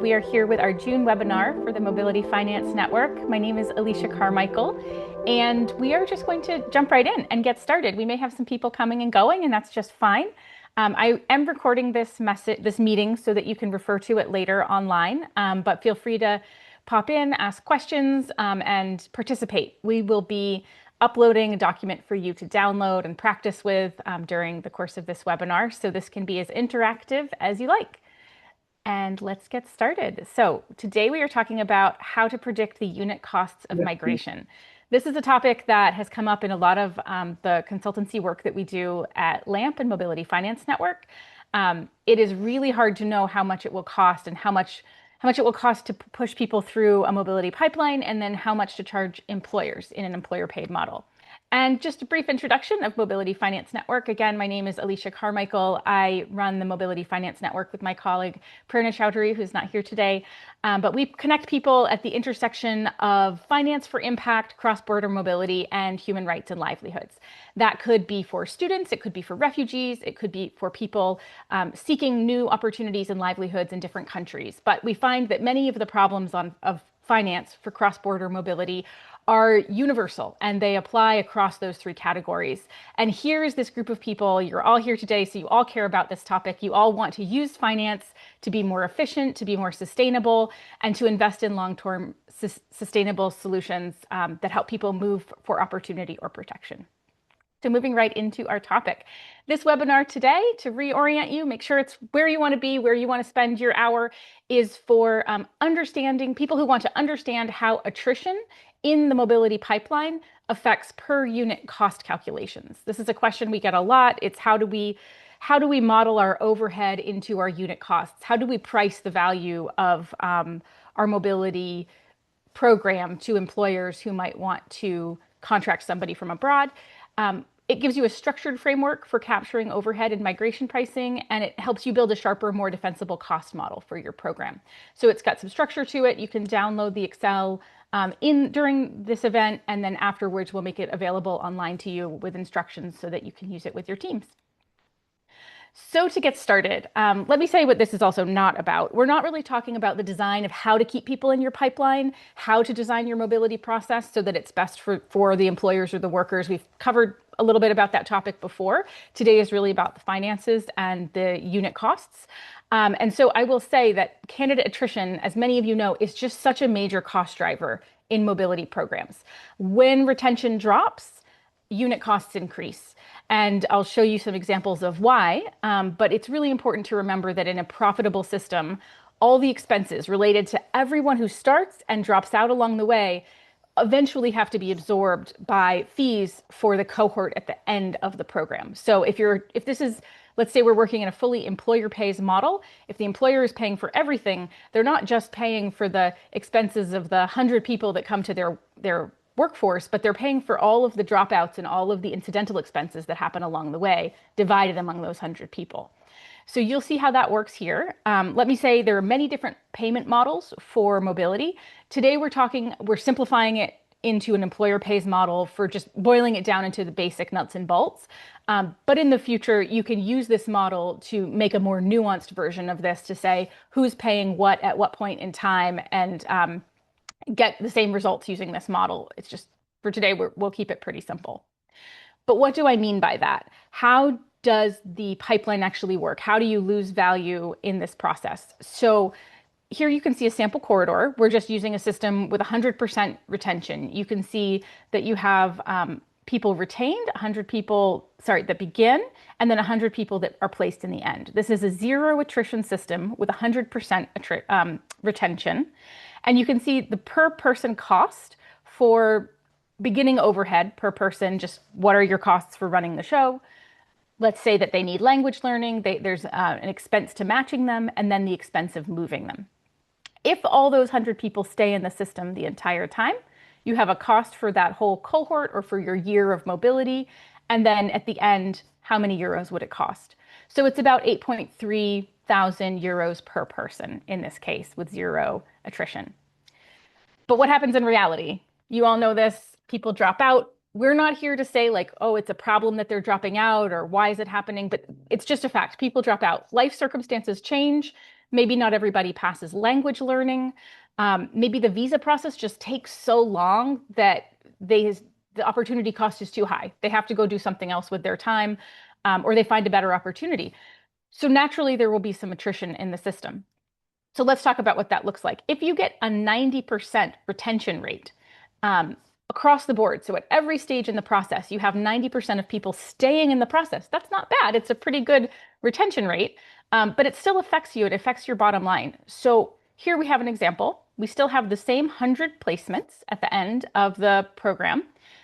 We are here with our June webinar for the Mobility Finance Network. My name is Alicia Carmichael, and we are just going to jump right in and get started. We may have some people coming and going, and that's just fine. I am recording this meeting so that you can refer to it later online, but feel free to pop in, ask questions, and participate. We will be uploading a document for you to download and practice with during the course of this webinar, so this can be as interactive as you like. And let's get started. So today we are talking about how to predict the unit costs of migration. This is a topic that has come up in a lot of the consultancy work that we do at LAMP and Mobility Finance Network. It is really hard to know how much it will cost and how much it will cost to push people through a mobility pipeline, and then how much to charge employers in an employer paid model. And just a brief introduction of Mobility Finance Network. Again, my name is Alicia Carmichael. I run the Mobility Finance Network with my colleague Prerna Chowdhury, who's not here today. But we connect people at the intersection of finance for impact, cross-border mobility, and human rights and livelihoods. That could be for students, it could be for refugees, it could be for people seeking new opportunities and livelihoods in different countries. But we find that many of the problems of finance for cross-border mobility are universal, and they apply across those three categories. And here's this group of people. You're all here today, so you all care about this topic. You all want to use finance to be more efficient, to be more sustainable, and to invest in long-term sustainable solutions that help people move for opportunity or protection. So moving right into our topic. This webinar today, to reorient you, make sure it's where you want to be, where you want to spend your hour, is for people who want to understand how attrition in the mobility pipeline affects per unit cost calculations. This is a question we get a lot. It's how do we model our overhead into our unit costs? How do we price the value of our mobility program to employers who might want to contract somebody from abroad? It gives you a structured framework for capturing overhead and migration pricing, and it helps you build a sharper, more defensible cost model for your program. So it's got some structure to it. You can download the Excel during this event, and then afterwards we'll make it available online to you with instructions so that you can use it with your teams. So to get started, let me say what this is also not about. We're not really talking about the design of how to keep people in your pipeline, how to design your mobility process so that it's best for the employers or the workers. We've covered a little bit about that topic before. Today is really about the finances and the unit costs. And so I will say that candidate attrition, as many of you know, is just such a major cost driver in mobility programs. When retention drops, unit costs increase. And I'll show you some examples of why, but it's really important to remember that in a profitable system, all the expenses related to everyone who starts and drops out along the way eventually have to be absorbed by fees for the cohort at the end of the program. So if this is, let's say we're working in a fully employer pays model, if the employer is paying for everything, they're not just paying for the expenses of the 100 people that come to their workforce, but they're paying for all of the dropouts and all of the incidental expenses that happen along the way, divided among those 100 people. So you'll see how that works here. Let me say there are many different payment models for mobility. Today we're simplifying it into an employer pays model for just boiling it down into the basic nuts and bolts. But in the future, you can use this model to make a more nuanced version of this to say who's paying what at what point in time, and get the same results using this model. It's just, for today, we'll keep it pretty simple. But what do I mean by that? How does the pipeline actually work? How do you lose value in this process? So here you can see a sample corridor. We're just using a system with 100% retention. You can see that you have people retained, 100 people, that begin, and then 100 people that are placed in the end. This is a zero attrition system with 100% retention. And you can see the per person cost for beginning overhead per person, just what are your costs for running the show? Let's say that they need language learning, there's an expense to matching them, and then the expense of moving them. If all those 100 people stay in the system the entire time, you have a cost for that whole cohort or for your year of mobility. And then at the end, how many euros would it cost? So it's about 8.3 thousand euros per person in this case with zero attrition. But what happens in reality? You all know this, people drop out. We're not here to say like, oh, it's a problem that they're dropping out or why is it happening? But it's just a fact. People drop out. Life circumstances change. Maybe not everybody passes language learning. Maybe the visa process just takes so long that the opportunity cost is too high. They have to go do something else with their time, or they find a better opportunity. So naturally, there will be some attrition in the system. So let's talk about what that looks like. If you get a 90% retention rate across the board, so at every stage in the process, you have 90% of people staying in the process. That's not bad. It's a pretty good retention rate, but it still affects you. It affects your bottom line. So here we have an example. We still have the same 100 placements at the end of the program.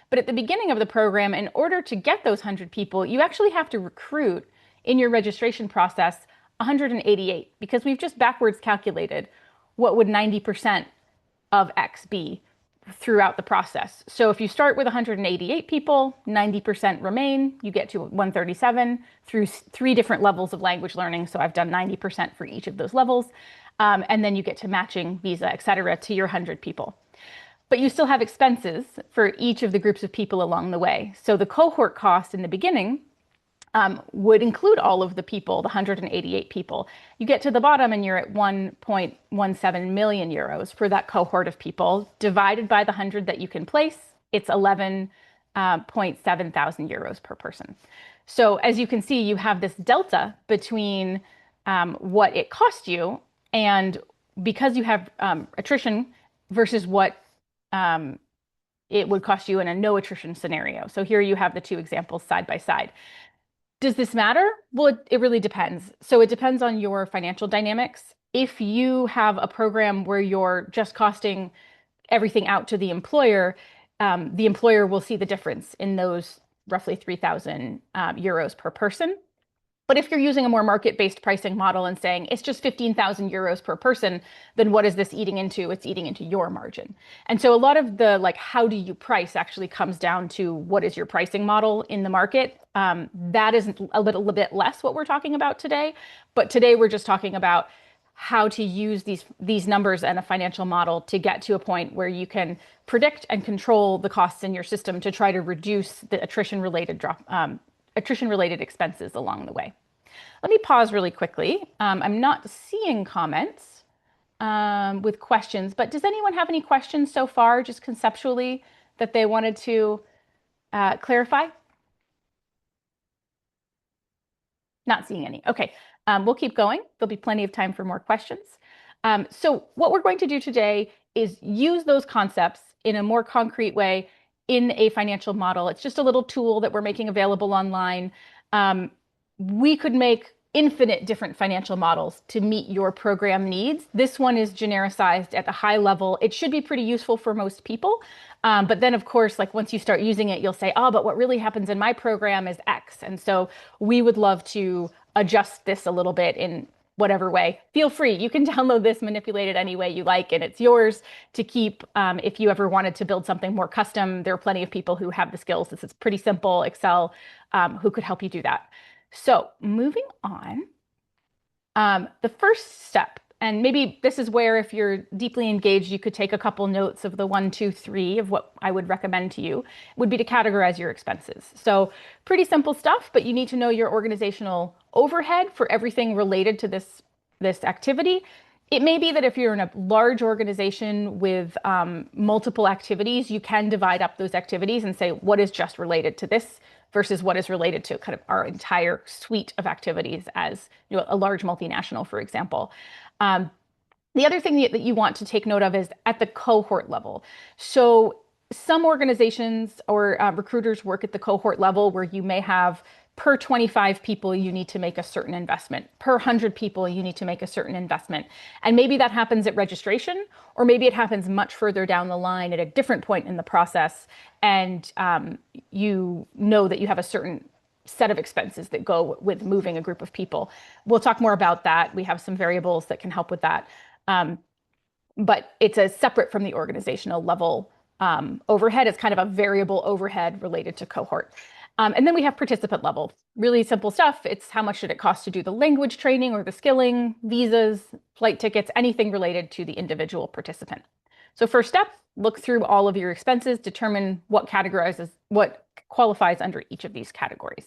But at the beginning of the program, in order to get those 100 people, you actually have to recruit in your registration process 188, because we've just backwards calculated what would 90% of X be throughout the process. So if you start with 188 people, 90% remain, you get to 137 through 3 different levels of language learning. So I've done 90% for each of those levels. And then you get to matching visa, et cetera, to your 100 people. But you still have expenses for each of the groups of people along the way. So the cohort cost in the beginning would include all of the people, the 188 people. You get to the bottom and you're at 1.17 million euros for that cohort of people. Divided by the 100 that you can place, it's 11.7 thousand euros per person. So as you can see, you have this delta between what it cost you, and because you have attrition versus what it would cost you in a no attrition scenario. So here you have the 2 examples side by side. Does this matter? Well, it really depends. So it depends on your financial dynamics. If you have a program where you're just costing everything out to the employer will see the difference in those roughly 3,000 euros per person. But if you're using a more market-based pricing model and saying it's just 15,000 euros per person, then what is this eating into? It's eating into your margin. And so a lot of the how do you price actually comes down to what is your pricing model in the market. That is a little bit less what we're talking about today. But today we're just talking about how to use these numbers and a financial model to get to a point where you can predict and control the costs in your system to try to reduce the attrition-related expenses along the way. Let me pause really quickly. I'm not seeing comments with questions, but does anyone have any questions so far, just conceptually, that they wanted to clarify? Not seeing any. Okay, we'll keep going. There'll be plenty of time for more questions. So what we're going to do today is use those concepts in a more concrete way in a financial model. It's just a little tool that we're making available online. We could make infinite different financial models to meet your program needs. This one is genericized at the high level. It should be pretty useful for most people. But then, of course, once you start using it, you'll say, oh, but what really happens in my program is X. And so we would love to adjust this a little bit in whatever way. Feel free. You can download this, manipulate it any way you like, and it's yours to keep. If you ever wanted to build something more custom, there are plenty of people who have the skills. This is pretty simple Excel, who could help you do that. So moving on, the first step, and maybe this is where if you're deeply engaged, you could take a couple notes of the 1, 2, 3 of what I would recommend to you, would be to categorize your expenses. So pretty simple stuff, but you need to know your organizational overhead for everything related to this activity. It may be that if you're in a large organization with multiple activities, you can divide up those activities and say, what is just related to this versus what is related to kind of our entire suite of activities as a large multinational, for example. The other thing that you want to take note of is at the cohort level. So some organizations or recruiters work at the cohort level where you may have per 25 people, you need to make a certain investment. Per 100 people, you need to make a certain investment. And maybe that happens at registration, or maybe it happens much further down the line at a different point in the process. And you know that you have a certain set of expenses that go with moving a group of people. We'll talk more about that. We have some variables that can help with that. But it's a separate from the organizational level overhead. It's kind of a variable overhead related to cohort. And then we have participant level, really simple stuff. It's how much should it cost to do the language training or the skilling, visas, flight tickets, anything related to the individual participant. So first step, look through all of your expenses, determine what qualifies under each of these categories.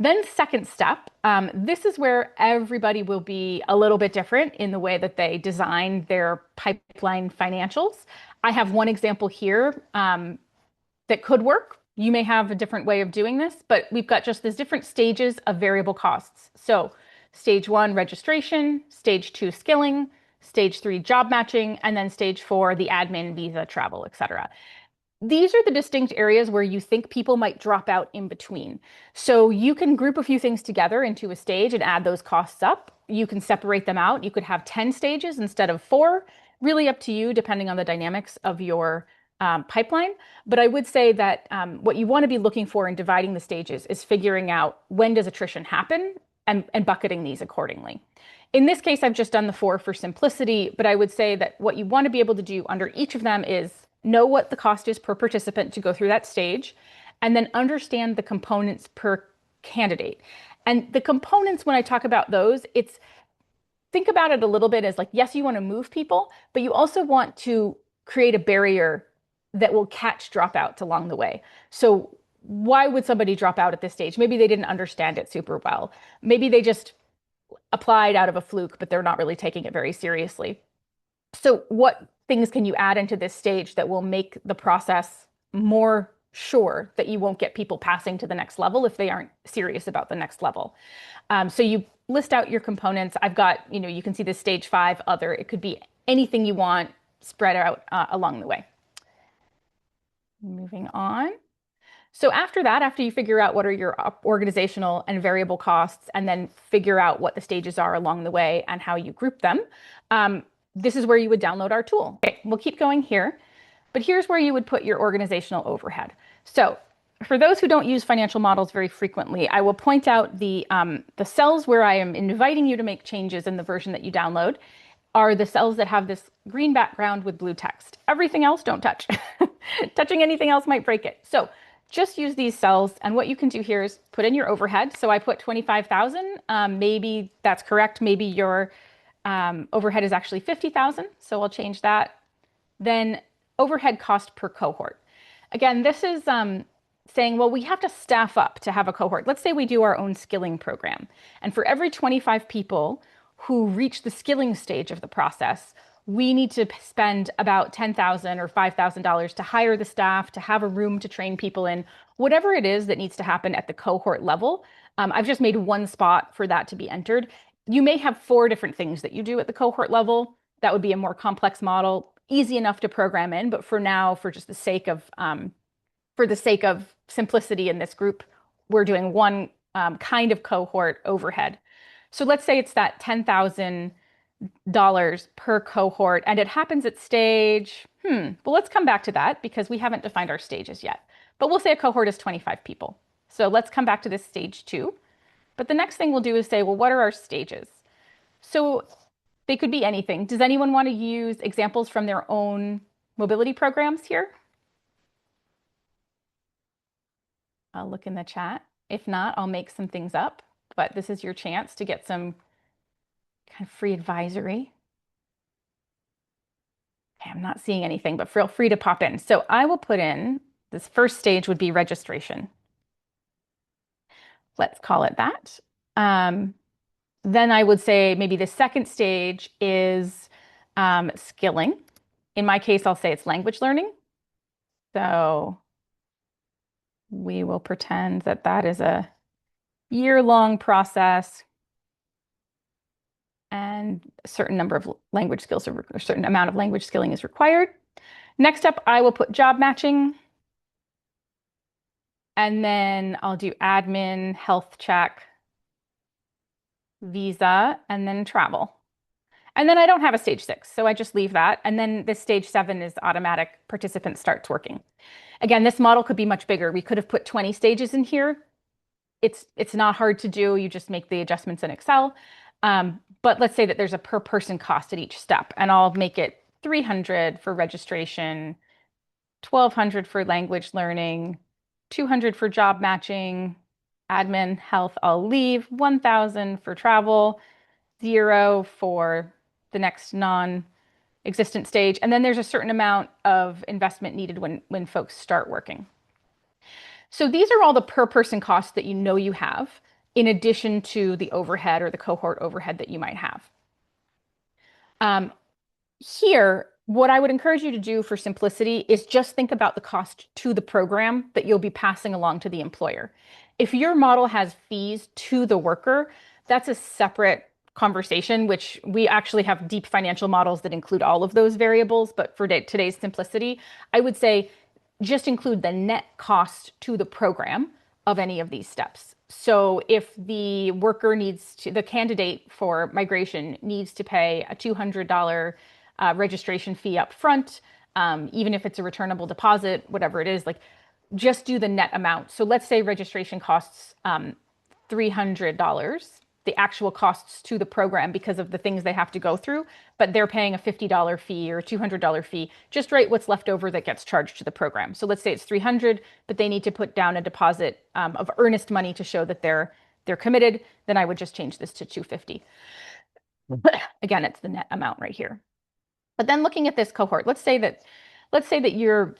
Then second step, this is where everybody will be a little bit different in the way that they design their pipeline financials. I have one example here that could work. You may have a different way of doing this, but we've got just these different stages of variable costs. So stage one, registration, stage two, skilling, stage three, job matching, and then stage four, the admin, visa, travel, etc. These are the distinct areas where you think people might drop out in between. So you can group a few things together into a stage and add those costs up. You can separate them out. You could have 10 stages instead of four, really up to you, depending on the dynamics of your pipeline. But I would say that what you want to be looking for in dividing the stages is figuring out when does attrition happen and bucketing these accordingly. In this case, I've just done the four for simplicity, but I would say that what you want to be able to do under each of them is know what the cost is per participant to go through that stage, and then understand the components per candidate. And the components, when I talk about those, it's think about it a little bit as like, yes, you want to move people, but you also want to create a barrier that will catch dropouts along the way. So why would somebody drop out at this stage? Maybe they didn't understand it super well. Maybe they just applied out of a fluke, but they're not really taking it very seriously. So what things can you add into this stage that will make the process more sure that you won't get people passing to the next level if they aren't serious about the next level? So you list out your components. I've got, you can see this stage 5 other. It could be anything you want spread out along the way. Moving on. So after that, after you figure out what are your organizational and variable costs, and then figure out what the stages are along the way and how you group them, this is where you would download our tool. Okay, we'll keep going here, but here's where you would put your organizational overhead. So for those who don't use financial models very frequently, I will point out the cells where I am inviting you to make changes in the version that you download are the cells that have this green background with blue text. Everything else, don't touch. Touching anything else might break it. So just use these cells, and what you can do here is put in your overhead. So I put 25,000. Maybe that's correct. Maybe your overhead is actually 50,000. So I'll change that. Then overhead cost per cohort. Again, this is saying, well, we have to staff up to have a cohort. Let's say we do our own skilling program. And for every 25 people who reach the skilling stage of the process, we need to spend about $10,000 or $5,000 to hire the staff, to have a room to train people in, whatever it is that needs to happen at the cohort level. I've just made one spot for that to be entered. You may have 4 different things that you do at the cohort level. That would be a more complex model, easy enough to program in, but for now, for just the sake of simplicity in this group, we're doing one kind of cohort overhead. So let's say it's that $10,000 per cohort, and it happens at stage, well, let's come back to that because we haven't defined our stages yet. But we'll say a cohort is 25 people. So let's come back to this stage 2. But the next thing we'll do is say, well, what are our stages? So they could be anything. Does anyone want to use examples from their own mobility programs here? I'll look in the chat. If not, I'll make some things up. But this is your chance to get some kind of free advisory. Okay, I'm not seeing anything, but feel free to pop in. So I will put in, this first stage would be registration. Let's call it that. Then I would say maybe the second stage is skilling. In my case, I'll say it's language learning. So we will pretend that that is a year-long process, and a certain number of language skills or a certain amount of language skilling is required. Next up, I will put job matching. And then I'll do admin, health check, visa, and then travel. And then I don't have a stage 6, so I just leave that. And then this stage 7 is automatic participant starts working. Again, this model could be much bigger. We could have put 20 stages in here. It's not hard to do. You just make the adjustments in Excel. But let's say that there's a per person cost at each step, and I'll make it 300 for registration, 1,200 for language learning, 200 for job matching, admin, health, I'll leave, 1,000 for travel, 0 for the next non-existent stage. And then there's a certain amount of investment needed when folks start working. So these are all the per person costs that you know you have. in addition to the overhead or the cohort overhead that you might have. Um, Here, what I would encourage you to do for simplicity is just think about the cost to the program that you'll be passing along to the employer. If your model has fees to the worker, that's a separate conversation, which we actually have deep financial models that include all of those variables. But for today's simplicity, I would say just include the net cost to the program of any of these steps. So if the worker needs to, the candidate for migration needs to pay a $200 registration fee up front, even if it's a returnable deposit, whatever it is, like just do the net amount. So let's say registration costs $300, the actual costs to the program because of the things they have to go through, but they're paying a $50 fee or a $200 fee. Just write what's left over that gets charged to the program. So let's say it's $300, but they need to put down a deposit of earnest money to show that they're committed. Then I would just change this to $250. Again, it's the net amount right here. But then looking at this cohort, let's say that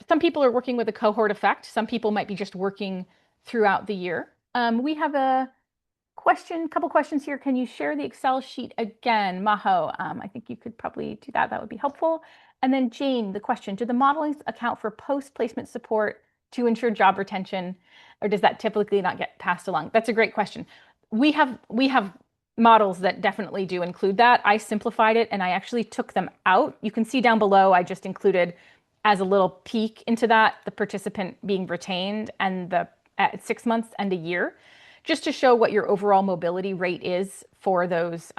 some people are working with a cohort effect. Some people might be just working throughout the year. We have a couple questions here. Can you share the Excel sheet again, Maho? I think you could probably do that. That would be helpful. And then Jane, the question, do the modelings account for post-placement support to ensure job retention, or does that typically not get passed along? That's a great question. We have models that definitely do include that. I simplified it and I actually took them out. You can see down below, I just included as a little peek into that, the participant being retained and at 6 months and a year, just to show what your overall mobility rate is for those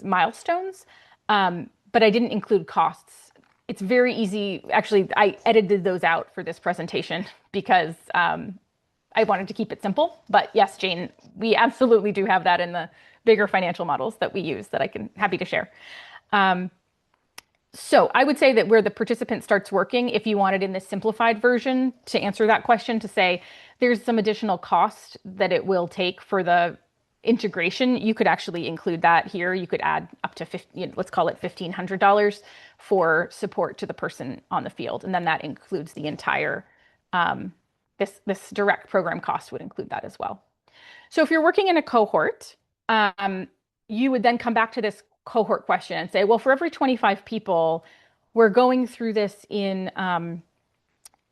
milestones. But I didn't include costs. It's very easy. Actually, I edited those out for this presentation because I wanted to keep it simple. But yes, Jane, we absolutely do have that in the bigger financial models that we use that happy to share. So I would say that where the participant starts working, if you wanted in this simplified version to answer that question, to say there's some additional cost that it will take for the integration, you could actually include that here. You could add up to let's call it $1,500 for support to the person on the field. And then that includes the entire, this direct program cost would include that as well. So if you're working in a cohort, you would then come back to this cohort question and say, well, for every 25 people, we're going through this in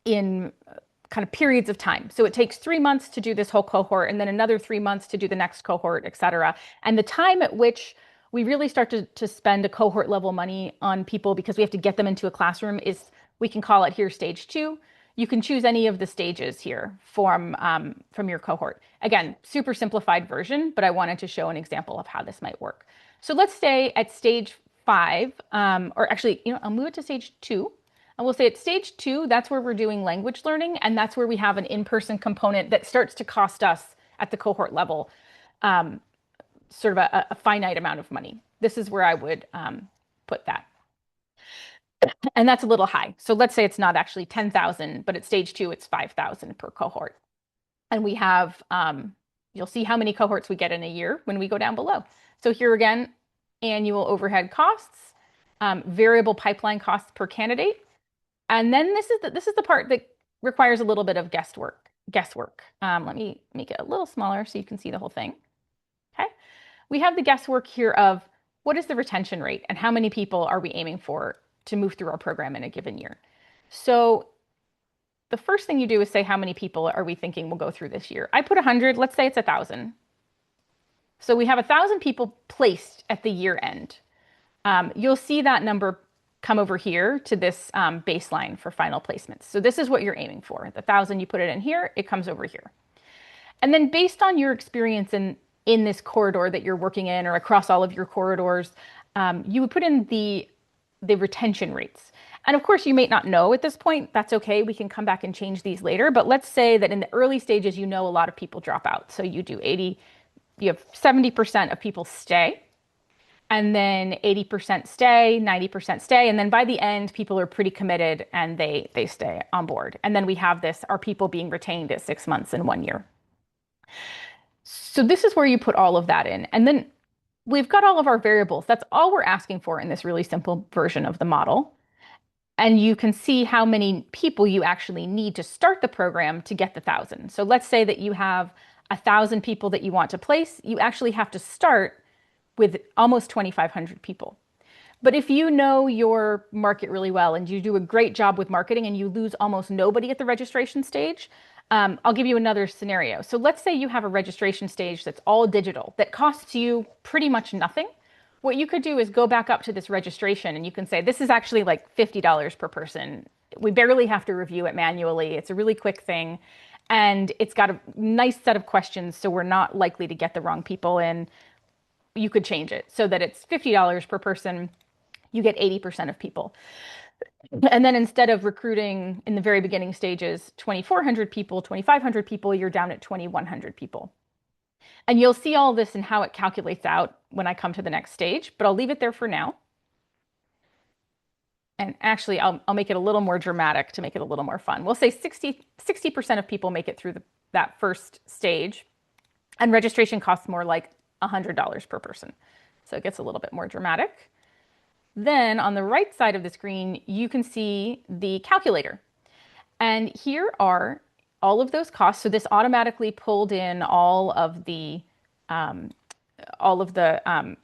kind of periods of time. So it takes 3 months to do this whole cohort and then another 3 months to do the next cohort, et cetera. And the time at which we really start to spend a cohort level money on people because we have to get them into a classroom is, we can call it here stage 2. You can choose any of the stages here from your cohort. Again, super simplified version, but I wanted to show an example of how this might work. So let's stay at stage 5, or actually, I'll move it to stage 2. And we'll say at stage 2, that's where we're doing language learning. And that's where we have an in-person component that starts to cost us at the cohort level, sort of a finite amount of money. This is where I would put that. And that's a little high. So let's say it's not actually 10,000, but at stage 2, it's 5,000 per cohort. And we have, you'll see how many cohorts we get in a year when we go down below. So here again, annual overhead costs, variable pipeline costs per candidate. And then this is the part that requires a little bit of guesswork. Let me make it a little smaller so you can see the whole thing. Okay. We have the guesswork here of what is the retention rate and how many people are we aiming for to move through our program in a given year. So the first thing you do is say, how many people are we thinking will go through this year? I put 100, let's say it's 1,000. So we have 1,000 people placed at the year end. You'll see that number come over here to this baseline for final placements. So this is what you're aiming for. The 1,000, you put it in here, it comes over here. And then based on your experience in this corridor that you're working in or across all of your corridors, you would put in the retention rates. And of course, you may not know at this point. That's okay. We can come back and change these later. But let's say that in the early stages, a lot of people drop out. So you have 70% of people stay, and then 80% stay, 90% stay. And then by the end, people are pretty committed and they stay on board. And then we have are people being retained at 6 months and 1 year. So this is where you put all of that in. And then we've got all of our variables. That's all we're asking for in this really simple version of the model. And you can see how many people you actually need to start the program to get the 1,000. So let's say that you have 1,000 people that you want to place, you actually have to start with almost 2,500 people. But if you know your market really well and you do a great job with marketing and you lose almost nobody at the registration stage, I'll give you another scenario. So let's say you have a registration stage that's all digital that costs you pretty much nothing. What you could do is go back up to this registration and you can say, this is actually like $50 per person. We barely have to review it manually. It's a really quick thing. And it's got a nice set of questions, so we're not likely to get the wrong people in. You could change it so that it's $50 per person. You get 80% of people. And then instead of recruiting in the very beginning stages, 2,400 people, 2,500 people, you're down at 2,100 people. And you'll see all this and how it calculates out when I come to the next stage, but I'll leave it there for now. And actually, I'll make it a little more dramatic to make it a little more fun. We'll say 60% of people make it through that first stage, and registration costs more like $100 per person. So it gets a little bit more dramatic. Then on the right side of the screen, you can see the calculator. And here are all of those costs. So this automatically pulled in all of the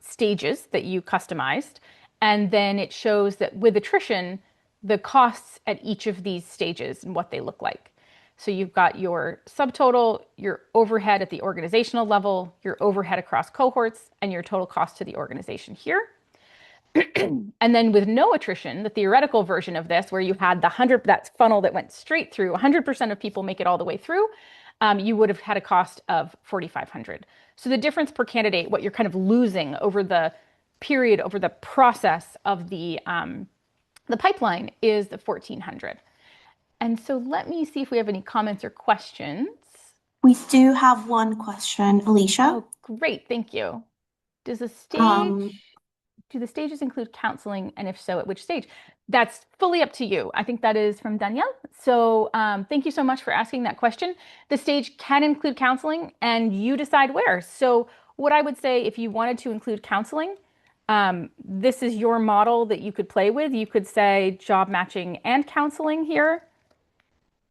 stages that you customized. And then it shows that with attrition, the costs at each of these stages and what they look like. So you've got your subtotal, your overhead at the organizational level, your overhead across cohorts, and your total cost to the organization here. And then with no attrition, the theoretical version of this, where you had that funnel that went straight through, 100% of people make it all the way through, you would have had a cost of 4,500. So the difference per candidate, what you're kind of losing over the period, over the process of the pipeline, is the 1,400. And so let me see if we have any comments or questions. We do have one question, Alicia. Oh, great. Thank you. Do the stages include counseling? And if so, at which stage? That's fully up to you. I think that is from Danielle. So thank you so much for asking that question. The stage can include counseling and you decide where. So what I would say, if you wanted to include counseling, this is your model that you could play with. You could say job matching and counseling here.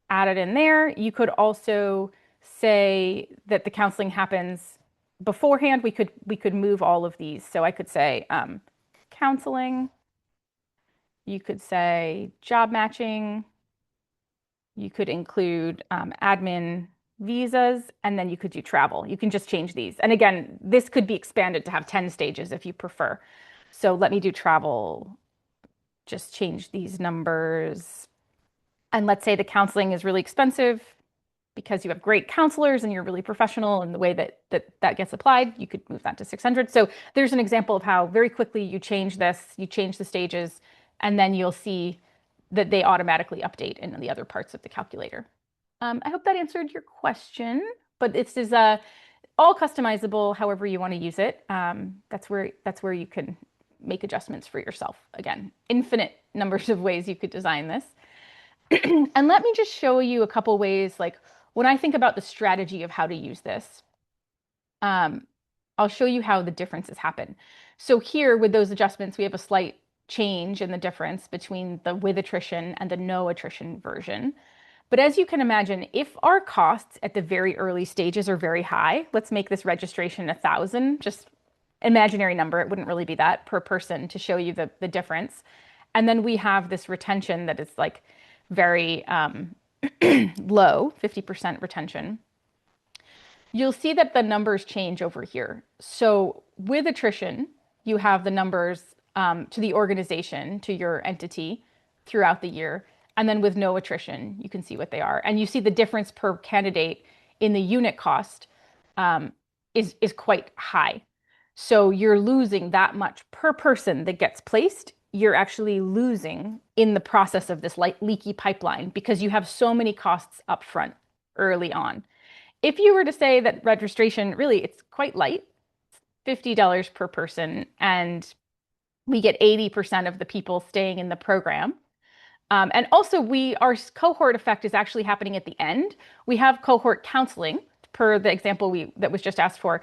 Add it in there. You could also say that the counseling happens beforehand. We could move all of these. So I could say counseling. You could say job matching. You could include admin visas, and then you could do travel. You can just change these. And again, this could be expanded to have 10 stages if you prefer. So let me do travel. Just change these numbers. And let's say the counseling is really expensive because you have great counselors and you're really professional in the way that gets applied. You could move that to 600. So there's an example of how very quickly you change this, you change the stages, and then you'll see that they automatically update in the other parts of the calculator. I hope that answered your question, but this is all customizable however you want to use it. That's where you can make adjustments for yourself. Again, infinite numbers of ways you could design this. And let me just show you a couple ways, like when I think about the strategy of how to use this, I'll show you how the differences happen. So here with those adjustments, we have a slight change in the difference between the with attrition and the no attrition version. But as you can imagine, if our costs at the very early stages are very high, let's make this registration 1,000, just imaginary number, it wouldn't really be that per person to show you the difference. And then we have this retention that is like very low, 50% retention. You'll see that the numbers change over here. So with attrition, you have the numbers to the organization, to your entity throughout the year. And then with no attrition, you can see what they are. And you see the difference per candidate in the unit cost is quite high. So you're losing that much per person that gets placed. You're actually losing in the process of this leaky pipeline because you have so many costs up front early on. If you were to say that registration, really, it's quite light, $50 per person, and we get 80% of the people staying in the program. And also our cohort effect is actually happening at the end. We have cohort counseling per the example that was just asked for.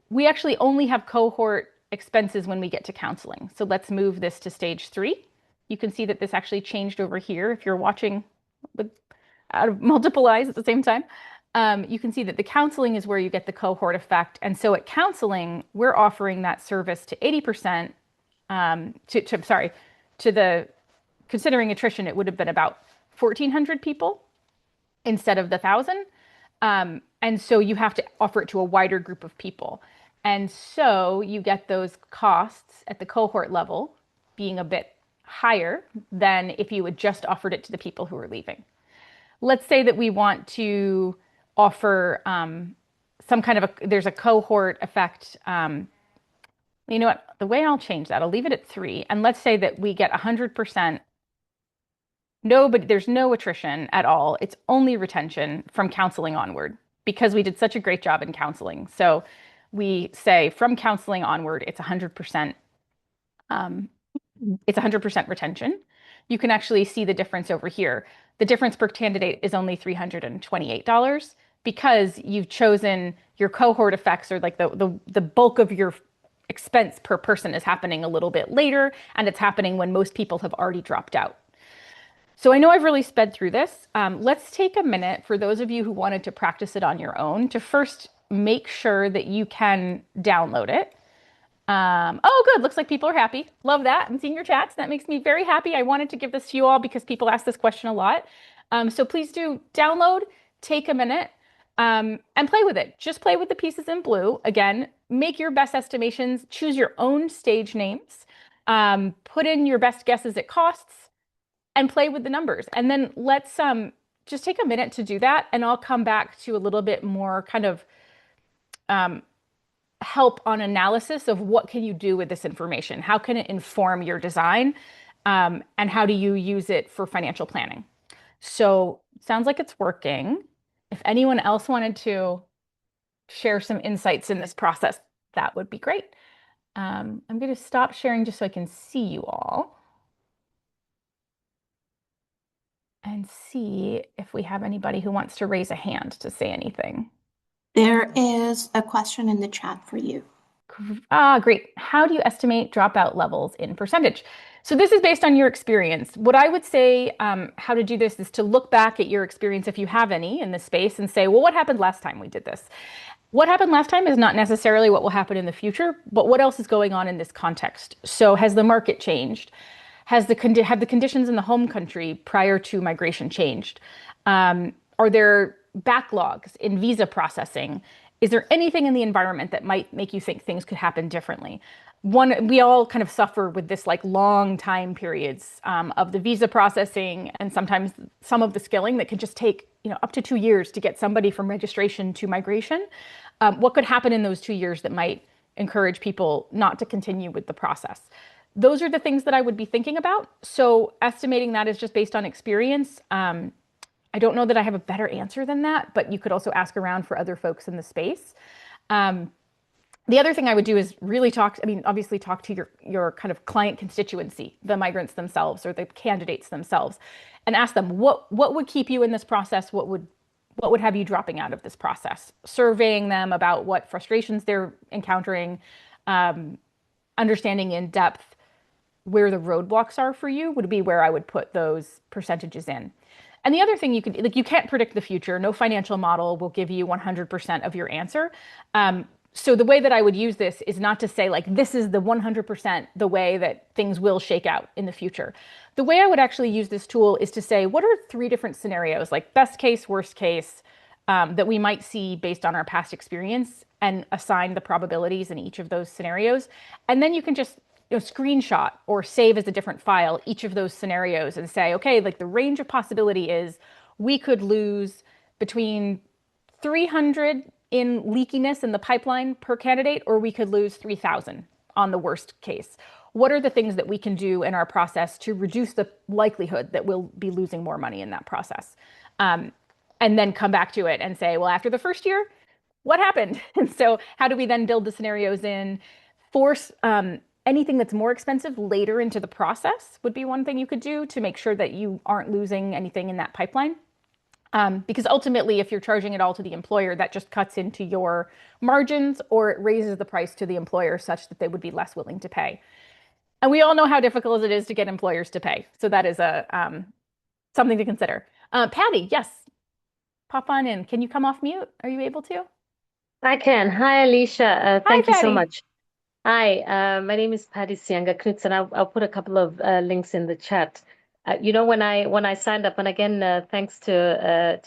We actually only have cohort expenses when we get to counseling. So let's move this to stage 3. You can see that this actually changed over here if you're watching with out of multiple eyes at the same time. You can see that the counseling is where you get the cohort effect. And so at counseling, we're offering that service to 80%, sorry, to the, considering attrition, it would have been about 1,400 people instead of the 1,000. And so you have to offer it to a wider group of people. And so you get those costs at the cohort level being a bit higher than if you had just offered it to the people who are leaving. Let's say that we want to offer some kind of there's a cohort effect. You know what? The way I'll change that, I'll leave it at 3. And let's say that we get 100%. No, but there's no attrition at all. It's only retention from counseling onward because we did such a great job in counseling. So we say from counseling onward, it's 100%. It's 100% retention. You can actually see the difference over here. The difference per candidate is only $328 because you've chosen your cohort effects, or like the bulk of your expense per person is happening a little bit later, and it's happening when most people have already dropped out. So I know I've really sped through this. Let's take a minute for those of you who wanted to practice it on your own to first make sure that you can download it. Oh, good. Looks like people are happy. Love that. I'm seeing your chats. That makes me very happy. I wanted to give this to you all because people ask this question a lot. So please do download, take a minute, and play with it. Just play with the pieces in blue. Again, make your best estimations, choose your own stage names, put in your best guesses at costs, and play with the numbers. And then let's just take a minute to do that. And I'll come back to a little bit more kind of help on analysis of what can you do with this information? How can it inform your design? And how do you use it for financial planning? So sounds like it's working. If anyone else wanted to share some insights in this process, that would be great. I'm going to stop sharing just so I can see you all and see if we have anybody who wants to raise a hand to say anything. There is a question in the chat for you. Great. How do you estimate dropout levels in percentage? So this is based on your experience. What I would say how to do this is to look back at your experience, if you have any in this space, and say, well, what happened last time we did this? What happened last time is not necessarily what will happen in the future, but what else is going on in this context? So has the market changed? Have the conditions in the home country prior to migration changed? Are there backlogs in visa processing? Is there anything in the environment that might make you think things could happen differently? We all kind of suffer with this like long time periods of the visa processing, and sometimes some of the skilling that can just take up to 2 years to get somebody from registration to migration. What could happen in those 2 years that might encourage people not to continue with the process? Those are the things that I would be thinking about. So estimating that is just based on experience. I don't know that I have a better answer than that, but you could also ask around for other folks in the space. The other thing I would do is really obviously talk to your kind of client constituency, the migrants themselves or the candidates themselves, and ask them what would keep you in this process? What would have you dropping out of this process? Surveying them about what frustrations they're encountering, understanding in depth where the roadblocks are for you would be where I would put those percentages in. And the other thing you can't predict the future. No financial model will give you 100% of your answer. So the way that I would use this is not to say like, this is the 100% the way that things will shake out in the future. The way I would actually use this tool is to say, what are 3 different scenarios, like best case, worst case, that we might see based on our past experience, and assign the probabilities in each of those scenarios. And then you can just screenshot or save as a different file each of those scenarios and say, okay, like the range of possibility is we could lose between 300 in leakiness in the pipeline per candidate, or we could lose 3,000 on the worst case. What are the things that we can do in our process to reduce the likelihood that we'll be losing more money in that process? And then come back to it and say, well, after the first year, what happened? And so how do we then build the scenarios in, force anything that's more expensive later into the process would be one thing you could do to make sure that you aren't losing anything in that pipeline. Because ultimately, if you're charging it all to the employer, that just cuts into your margins, or it raises the price to the employer such that they would be less willing to pay. And we all know how difficult it is to get employers to pay. So that is something to consider. Patty, yes. pop on in. Can you come off mute? Are you able to? I can. Hi, Alicia. Hi, Thank you so Patty. much. Hi, my name is Patty Sianga Knudsen. I'll put a couple of links in the chat. When I signed up, and again, thanks to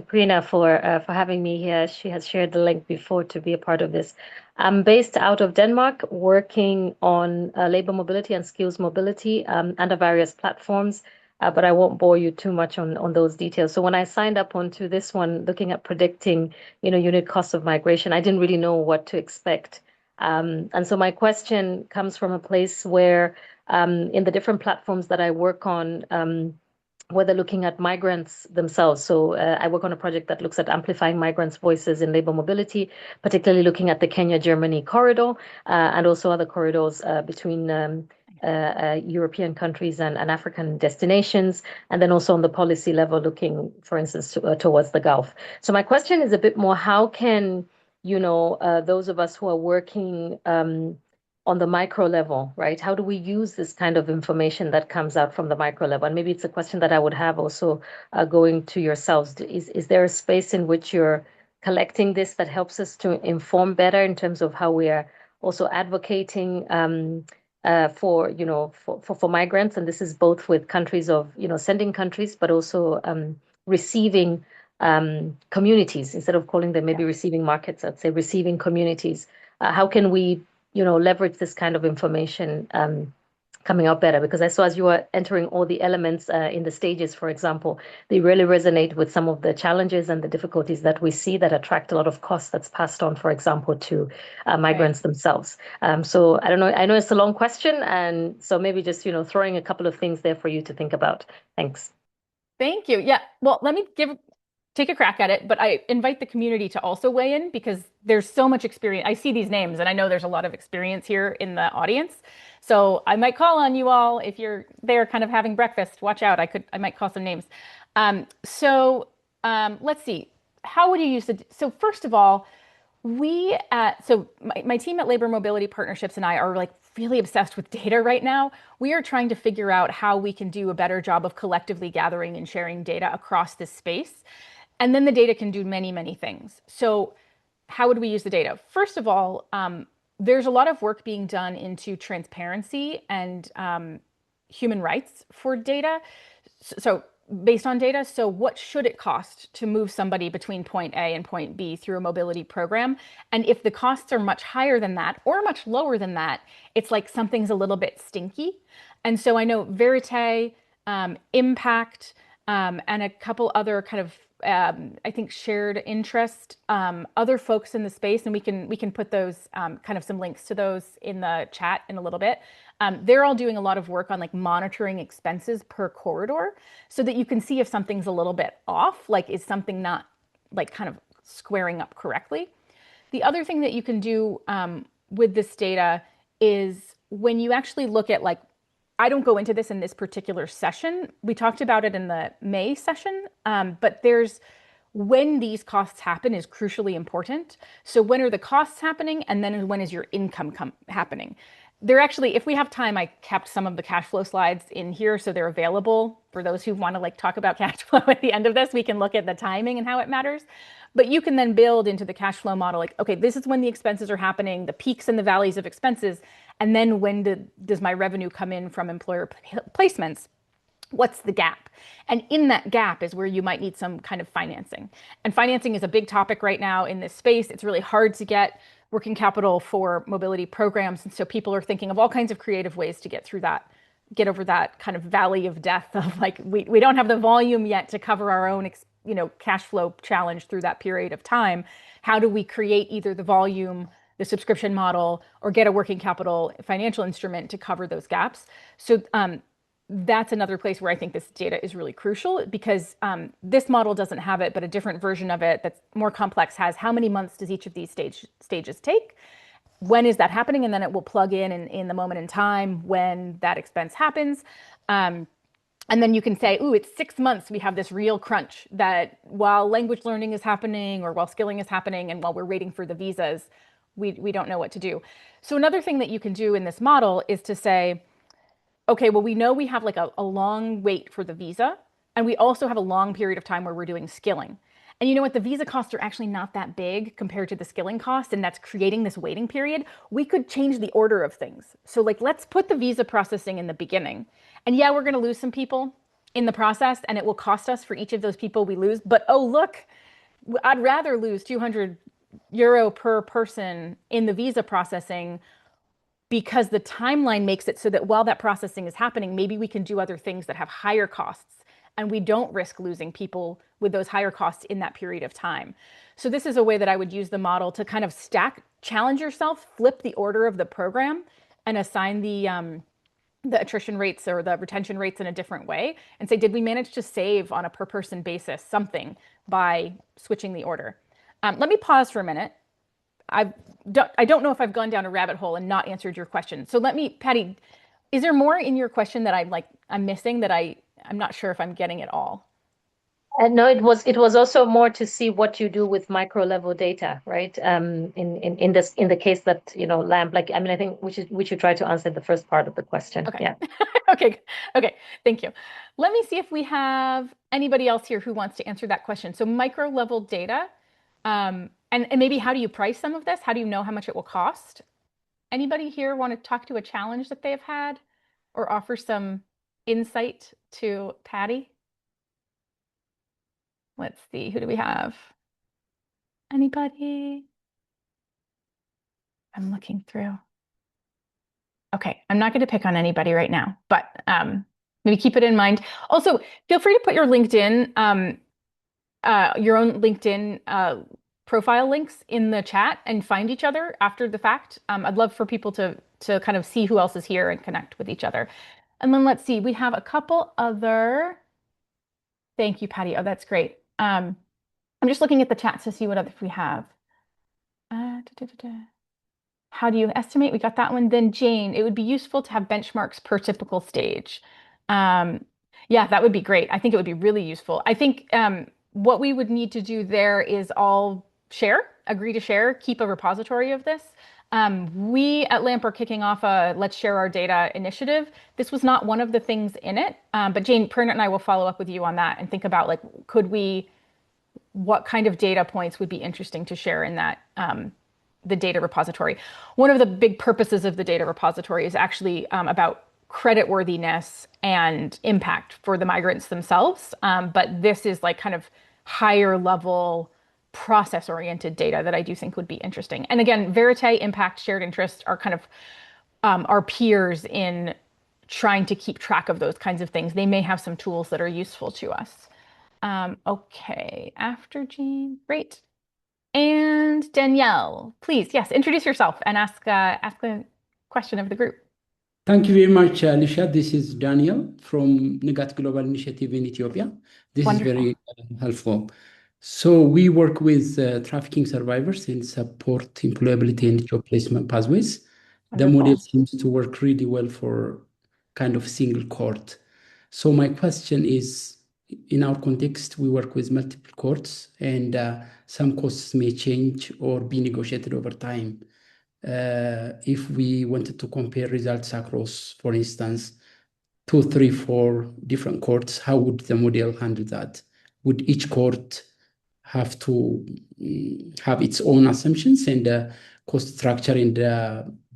Prina for having me here. She has shared the link before to be a part of this. I'm based out of Denmark, working on labor mobility and skills mobility under various platforms. But I won't bore you too much on those details. So when I signed up onto this one, looking at predicting, unit costs of migration, I didn't really know what to expect. And so my question comes from a place where, in the different platforms that I work on, whether looking at migrants themselves. So I work on a project that looks at amplifying migrants' voices in labor mobility, particularly looking at the Kenya-Germany corridor and also other corridors between European countries and African destinations, and then also on the policy level, looking, for instance, towards the Gulf. So my question is a bit more, how can those of us who are working on the micro level, right? How do we use this kind of information that comes out from the micro level? And maybe it's a question that I would have also going to yourselves. Is there a space in which you're collecting this that helps us to inform better in terms of how we are also advocating for migrants? And this is both with countries of, sending countries, but also receiving communities, instead of calling them maybe receiving markets, I'd say receiving communities. How can we, leverage this kind of information coming out better? Because I saw as you were entering all the elements in the stages, for example, they really resonate with some of the challenges and the difficulties that we see that attract a lot of costs that's passed on, for example, to migrants themselves. So I don't know. I know it's a long question, and so maybe just, throwing a couple of things there for you to think about. Thanks. Thank you. Yeah. Well, let me take a crack at it, but I invite the community to also weigh in because there's so much experience. I see these names and I know there's a lot of experience here in the audience. So I might call on you all if you're there kind of having breakfast. Watch out. I might call some names. Let's see. How would you use so first of all, my team at Labor Mobility Partnerships and I are like really obsessed with data right now. We are trying to figure out how we can do a better job of collectively gathering and sharing data across this space. And then the data can do many, many things. So how would we use the data? First of all, there's a lot of work being done into transparency and human rights for data. So based on data, so what should it cost to move somebody between point A and point B through a mobility program? And if the costs are much higher than that or much lower than that, it's like something's a little bit stinky. And so I know Verite, Impact, and a couple other kind of I think shared interest, other folks in the space, and we can put those kind of some links to those in the chat in a little bit. They're all doing a lot of work on like monitoring expenses per corridor so that you can see if something's a little bit off, like is something not like kind of squaring up correctly. The other thing that you can do with this data is when you actually look at like, I don't go into this in this particular session. We talked about it in the May session, but when these costs happen is crucially important. So when are the costs happening, and then when is your income happening? They're actually, if we have time, I kept some of the cash flow slides in here so they're available for those who want to like talk about cash flow at the end of this. We can look at the timing and how it matters. But you can then build into the cash flow model like, okay, this is when the expenses are happening, the peaks and the valleys of expenses, and then when does my revenue come in from employer placements? What's the gap? And in that gap is where you might need some kind of financing. And financing is a big topic right now in this space. It's really hard to get working capital for mobility programs. And so people are thinking of all kinds of creative ways to get through that, get over that kind of valley of death of like, we don't have the volume yet to cover our own, cash flow challenge through that period of time. How do we create either the volume, the subscription model, or get a working capital financial instrument to cover those gaps? So that's another place where I think this data is really crucial because this model doesn't have it, but a different version of it that's more complex has how many months does each of these stages take? When is that happening? And then it will plug in the moment in time when that expense happens. And then you can say, ooh, it's 6 months. We have this real crunch that while language learning is happening or while skilling is happening and while we're waiting for the visas, we don't know what to do. So another thing that you can do in this model is to say, okay, well, we know we have like a long wait for the visa, and we also have a long period of time where we're doing skilling. And you know what? The visa costs are actually not that big compared to the skilling cost, and that's creating this waiting period. We could change the order of things. So, like, let's put the visa processing in the beginning. And yeah, we're going to lose some people in the process, and it will cost us for each of those people we lose. But oh, look, I'd rather lose €200 per person in the visa processing because the timeline makes it so that while that processing is happening, maybe we can do other things that have higher costs and we don't risk losing people with those higher costs in that period of time. So this is a way that I would use the model to kind of challenge yourself, flip the order of the program and assign the attrition rates or the retention rates in a different way and say, did we manage to save on a per person basis something by switching the order? Let me pause for a minute. I don't know if I've gone down a rabbit hole and not answered your question. So Patty, is there more in your question that I'm missing that I'm not sure if I'm getting it all? No, it was also more to see what you do with micro level data, right? In the case that LAMP, like I mean, I think we should try to answer the first part of the question. Okay. Yeah. Okay. Thank you. Let me see if we have anybody else here who wants to answer that question. So micro level data, and maybe how do you price some of this? How do you know how much it will cost? Anybody here want to talk to a challenge that they've had or offer some insight to Patty? Let's see, who do we have? Anybody? I'm looking through. Okay, I'm not going to pick on anybody right now, but maybe keep it in mind. Also, feel free to put your LinkedIn, your own LinkedIn profile links in the chat and find each other after the fact. I'd love for people to kind of see who else is here and connect with each other. And then let's see, we have a couple other. Thank you, Patty. Oh, that's great. I'm just looking at the chats to see what others we have. How do you estimate? We got that one. Then Jane, it would be useful to have benchmarks per typical stage. Yeah, that would be great. I think it would be really useful. I think what we would need to do there is all agree to share, keep a repository of this. We at LAMP are kicking off a Let's Share Our Data initiative. This was not one of the things in it, but Jane Pernit and I will follow up with you on that and think about what kind of data points would be interesting to share in that the data repository. One of the big purposes of the data repository is actually about creditworthiness and impact for the migrants themselves. But this is like kind of higher level process oriented data that I do think would be interesting. And again, Verite, Impact, Shared Interest are kind of our peers in trying to keep track of those kinds of things. They may have some tools that are useful to us. Okay, after Jean, great. And Danielle, please, yes, introduce yourself and ask the question of the group. Thank you very much, Alicia. This is Daniel from NGAT Global Initiative in Ethiopia. This Wonderful. is very helpful. So we work with trafficking survivors and support employability and job placement pathways. The model seems to work really well for kind of single court. So my question is, in our context, we work with multiple courts and some costs may change or be negotiated over time. If we wanted to compare results across, for instance, 2, 3, 4 different courts, how would the model handle that? Would each court have to have its own assumptions and cost structure and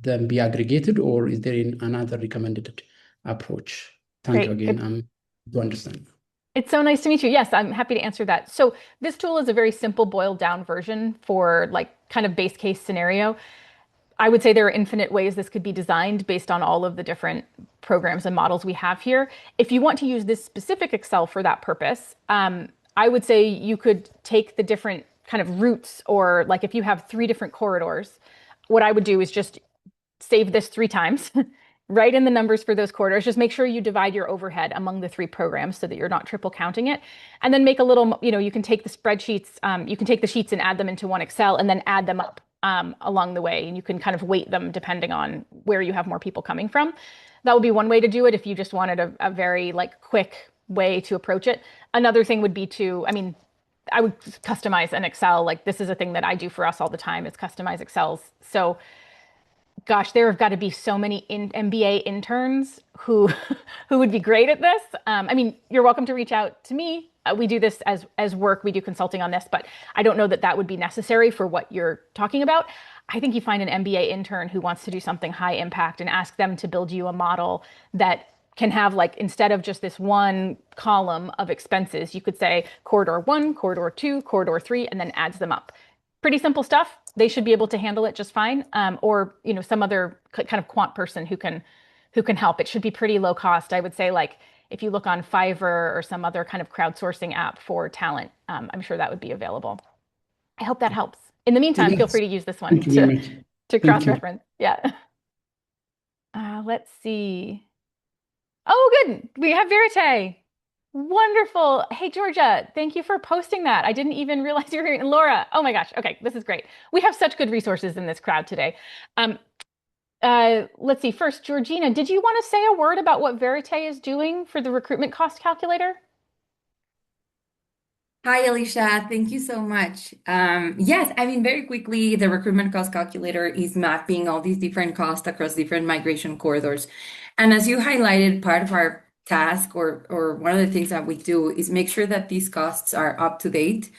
then be aggregated, or is there another recommended approach? Thank you again. To understand. It's so nice to meet you. Yes, I'm happy to answer that. So this tool is a very simple boiled down version for like kind of base case scenario. I would say there are infinite ways this could be designed based on all of the different programs and models we have here. If you want to use this specific Excel for that purpose, I would say you could take the different kind of routes, or like if you have 3 different corridors, what I would do is just save this 3 times, write in the numbers for those corridors, just make sure you divide your overhead among the 3 programs so that you're not triple counting it. And then make a little, you can take the spreadsheets, you can take the sheets and add them into one Excel and then add them up along the way. And you can kind of weight them depending on where you have more people coming from. That would be one way to do it if you just wanted a very like quick way to approach it. Another thing would be I would customize an Excel. Like this is a thing that I do for us all the time, is customize Excels. So gosh, there have got to be so many MBA interns who would be great at this. You're welcome to reach out to me we do this as work, we do consulting on this, but I don't know that that would be necessary for what you're talking about. I think you find an MBA intern who wants to do something high impact and ask them to build you a model that can have, like, instead of just this one column of expenses, you could say corridor 1, corridor 2, corridor 3, and then adds them up. Pretty simple stuff. They should be able to handle it just fine. Or, some other kind of quant person who can help. It should be pretty low cost. I would say, like, if you look on Fiverr or some other kind of crowdsourcing app for talent, I'm sure that would be available. I hope that helps. In the meantime, feel free to use this one Thank you very much. to cross-reference. Yeah. Let's see. Oh, good. We have Verite. Wonderful. Hey, Georgia, thank you for posting that. I didn't even realize you were here. And Laura, oh my gosh. Okay, this is great. We have such good resources in this crowd today. Let's see. First, Georgina, did you want to say a word about what Verite is doing for the recruitment cost calculator? Hi, Alicia. Thank you so much. Yes, I mean, very quickly, the recruitment cost calculator is mapping all these different costs across different migration corridors. And as you highlighted, part of our task or one of the things that we do is make sure that these costs are up to date.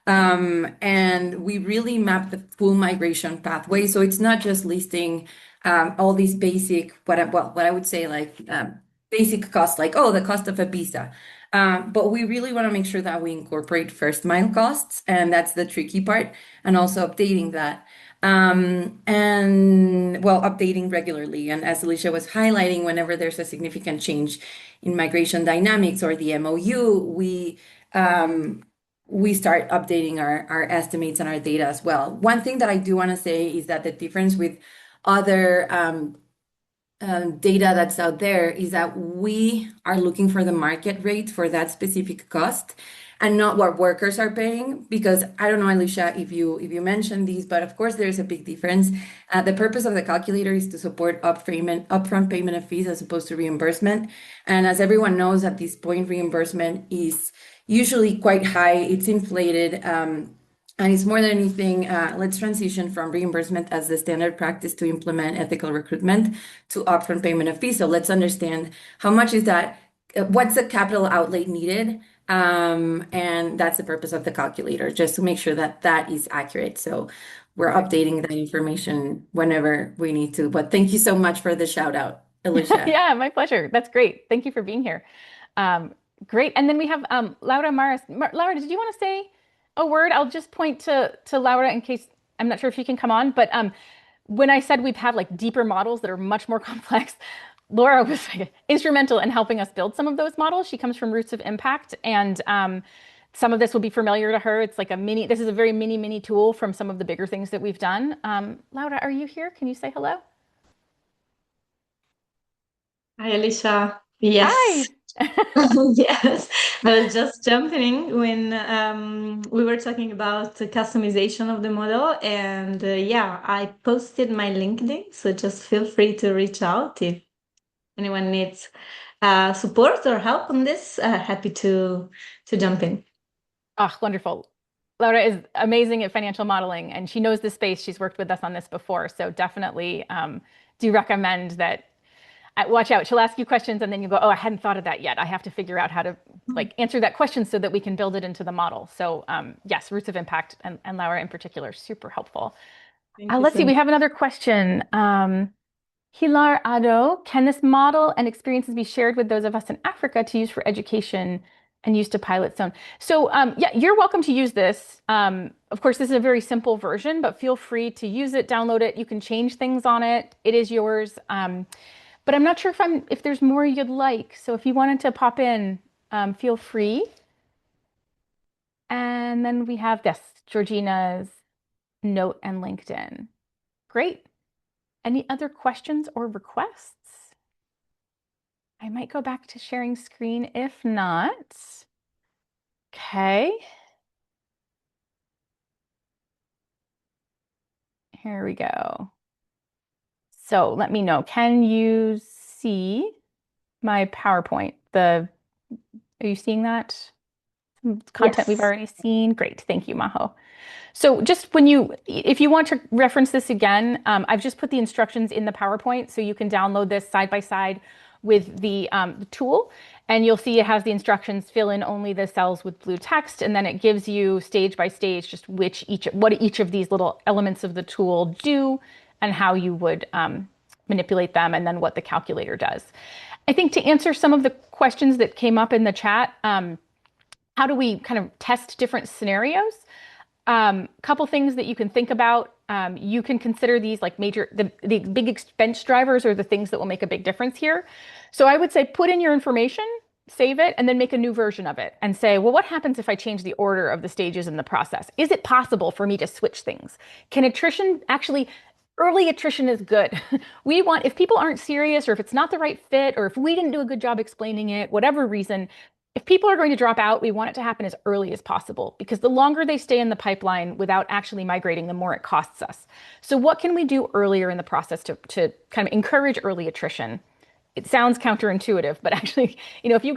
And we really map the full migration pathway. So it's not just listing all these basic, what I would say, like basic costs, like, oh, the cost of a visa. But we really want to make sure that we incorporate first mile costs, and that's the tricky part, and also updating that. And well, updating regularly. And as Alicia was highlighting, whenever there's a significant change in migration dynamics or the MOU, we start updating our estimates and our data as well. One thing that I do want to say is that the difference with other data that's out there is that we are looking for the market rate for that specific cost and not what workers are paying. Because I don't know, Alicia, if you mentioned these, but of course there's a big difference. The purpose of the calculator is to support upfront payment of fees as opposed to reimbursement. And as everyone knows, at this point, reimbursement is usually quite high. It's inflated. And it's more than anything, let's transition from reimbursement as the standard practice to implement ethical recruitment to upfront payment of fees. So let's understand how much is that, what's the capital outlay needed? And that's the purpose of the calculator, just to make sure that that is accurate. So we're updating that information whenever we need to. But thank you so much for the shout out, Alicia. Yeah, my pleasure. That's great. Thank you for being here. Great. And then we have Laura Maris. Laura, did you want to say a word? I'll just point to Laura in case, I'm not sure if you can come on, but when I said we've had like deeper models that are much more complex, Laura was like, instrumental in helping us build some of those models. She comes from Roots of Impact, and some of this will be familiar to her. It's like this is a very mini tool from some of the bigger things that we've done. Laura, are you here? Can you say hello? Hi, Alicia. Yes. Hi. Yes, I was just jumping in when we were talking about the customization of the model, and yeah, I posted my LinkedIn, so just feel free to reach out if anyone needs support or help on this. Happy to jump in. Oh, wonderful. Laura is amazing at financial modeling, and she knows the space. She's worked with us on this before, so definitely do recommend that. Watch out. She'll ask you questions and then you go, oh, I hadn't thought of that yet. I have to figure out how to answer that question so that we can build it into the model. So yes, Roots of Impact and Laura in particular, super helpful. Let's see, we have another question. Hilar Ado, can this model and experiences be shared with those of us in Africa to use for education and use to pilot zone? So yeah, you're welcome to use this. Of course, this is a very simple version, but feel free to use it, download it. You can change things on it. It is yours. But I'm not sure if there's more you'd like. So if you wanted to pop in, feel free. And then we have this, Georgina's note and LinkedIn. Great. Any other questions or requests? I might go back to sharing screen if not. Okay. Here we go. So let me know, can you see my PowerPoint? Are you seeing that? Some content we've already seen? Great, thank you, Maho. So just if you want to reference this again, I've just put the instructions in the PowerPoint so you can download this side by side with the tool, and you'll see it has the instructions, fill in only the cells with blue text, and then it gives you stage by stage just what each of these little elements of the tool do and how you would manipulate them, and then what the calculator does. I think to answer some of the questions that came up in the chat, how do we kind of test different scenarios? Couple things that you can think about. You can consider these like the big expense drivers are the things that will make a big difference here. So I would say put in your information, save it, and then make a new version of it and say, well, what happens if I change the order of the stages in the process? Is it possible for me to switch things? Can attrition actually, early attrition is good. If people aren't serious, or if it's not the right fit, or if we didn't do a good job explaining it, whatever reason, if people are going to drop out, we want it to happen as early as possible, because the longer they stay in the pipeline without actually migrating, the more it costs us. So what can we do earlier in the process to kind of encourage early attrition? It sounds counterintuitive, but actually, if you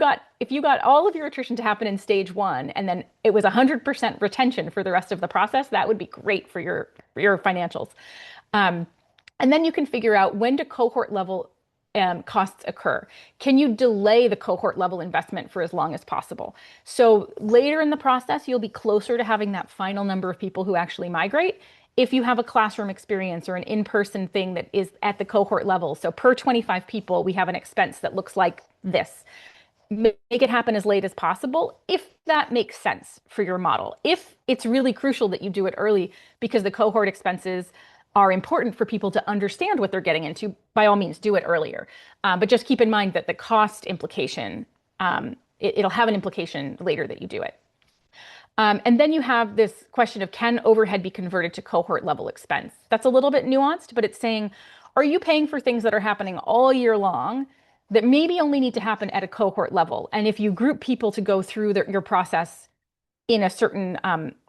got all of your attrition to happen in stage 1, and then it was 100% retention for the rest of the process, that would be great for your financials. And then you can figure out, when do cohort level costs occur? Can you delay the cohort level investment for as long as possible? So later in the process, you'll be closer to having that final number of people who actually migrate if you have a classroom experience or an in-person thing that is at the cohort level. So per 25 people, we have an expense that looks like this. Make it happen as late as possible if that makes sense for your model. If it's really crucial that you do it early because the cohort expenses are important for people to understand what they're getting into, by all means, do it earlier. But just keep in mind that the cost implication, it'll have an implication later that you do it. And then you have this question of, can overhead be converted to cohort level expense? That's a little bit nuanced, but it's saying, are you paying for things that are happening all year long that maybe only need to happen at a cohort level? And if you group people to go through your process in a certain,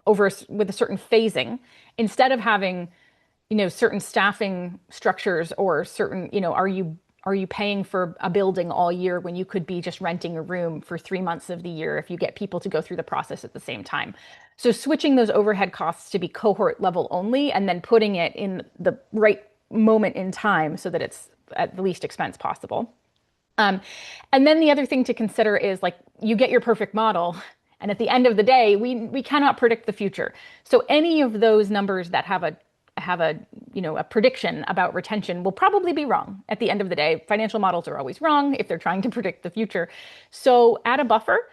with a certain phasing, instead of having certain staffing structures, or certain, are you paying for a building all year when you could be just renting a room for 3 months of the year if you get people to go through the process at the same time? So switching those overhead costs to be cohort level only, and then putting it in the right moment in time so that it's at the least expense possible. And then the other thing to consider is, like, you get your perfect model, and at the end of the day, we cannot predict the future. So any of those numbers that have a prediction about retention will probably be wrong at the end of the day. Financial models are always wrong if they're trying to predict the future. So add a buffer.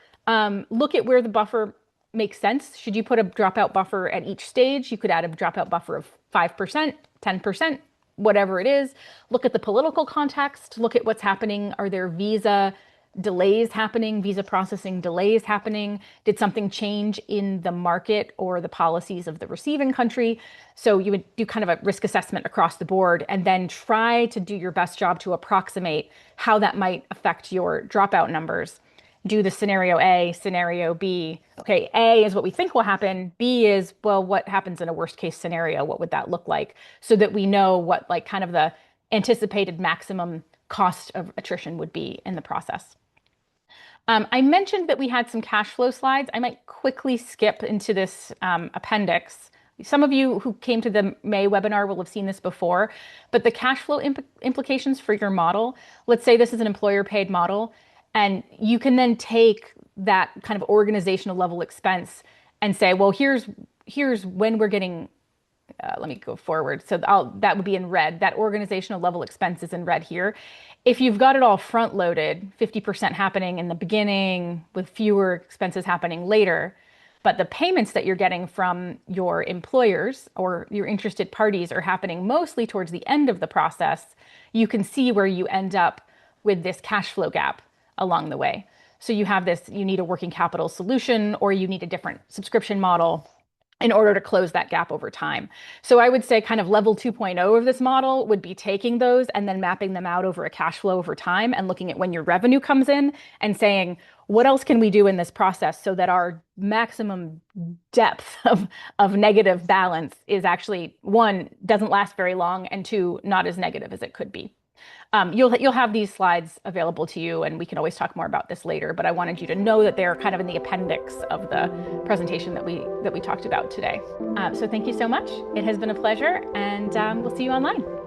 Look at where the buffer makes sense. Should you put a dropout buffer at each stage? You could add a dropout buffer of 5%, 10%, whatever it is. Look at the political context. Look at what's happening. Are there visa delays happening, visa processing delays happening? Did something change in the market or the policies of the receiving country? So you would do kind of a risk assessment across the board, and then try to do your best job to approximate how that might affect your dropout numbers. Do the scenario A, scenario B. Okay, A is what we think will happen. B is, well, what happens in a worst case scenario? What would that look like? So that we know what, like, kind of the anticipated maximum cost of attrition would be in the process. I mentioned that we had some cash flow slides. I might quickly skip into this appendix. Some of you who came to the May webinar will have seen this before, but the cash flow implications for your model, let's say this is an employer paid model, and you can then take that kind of organizational level expense and say, well, here's when we're getting, let me go forward. So that would be in red. That organizational level expense is in red here. If you've got it all front loaded, 50% happening in the beginning with fewer expenses happening later, but the payments that you're getting from your employers or your interested parties are happening mostly towards the end of the process, you can see where you end up with this cash flow gap along the way. So you have this, you need a working capital solution, or you need a different subscription model in order to close that gap over time. So I would say kind of level 2.0 of this model would be taking those and then mapping them out over a cash flow over time, and looking at when your revenue comes in and saying, what else can we do in this process so that our maximum depth of negative balance is actually, 1, doesn't last very long, and 2, not as negative as it could be. You'll have these slides available to you, and we can always talk more about this later, but I wanted you to know that they're kind of in the appendix of the presentation that we talked about today. So thank you so much. It has been a pleasure, and we'll see you online.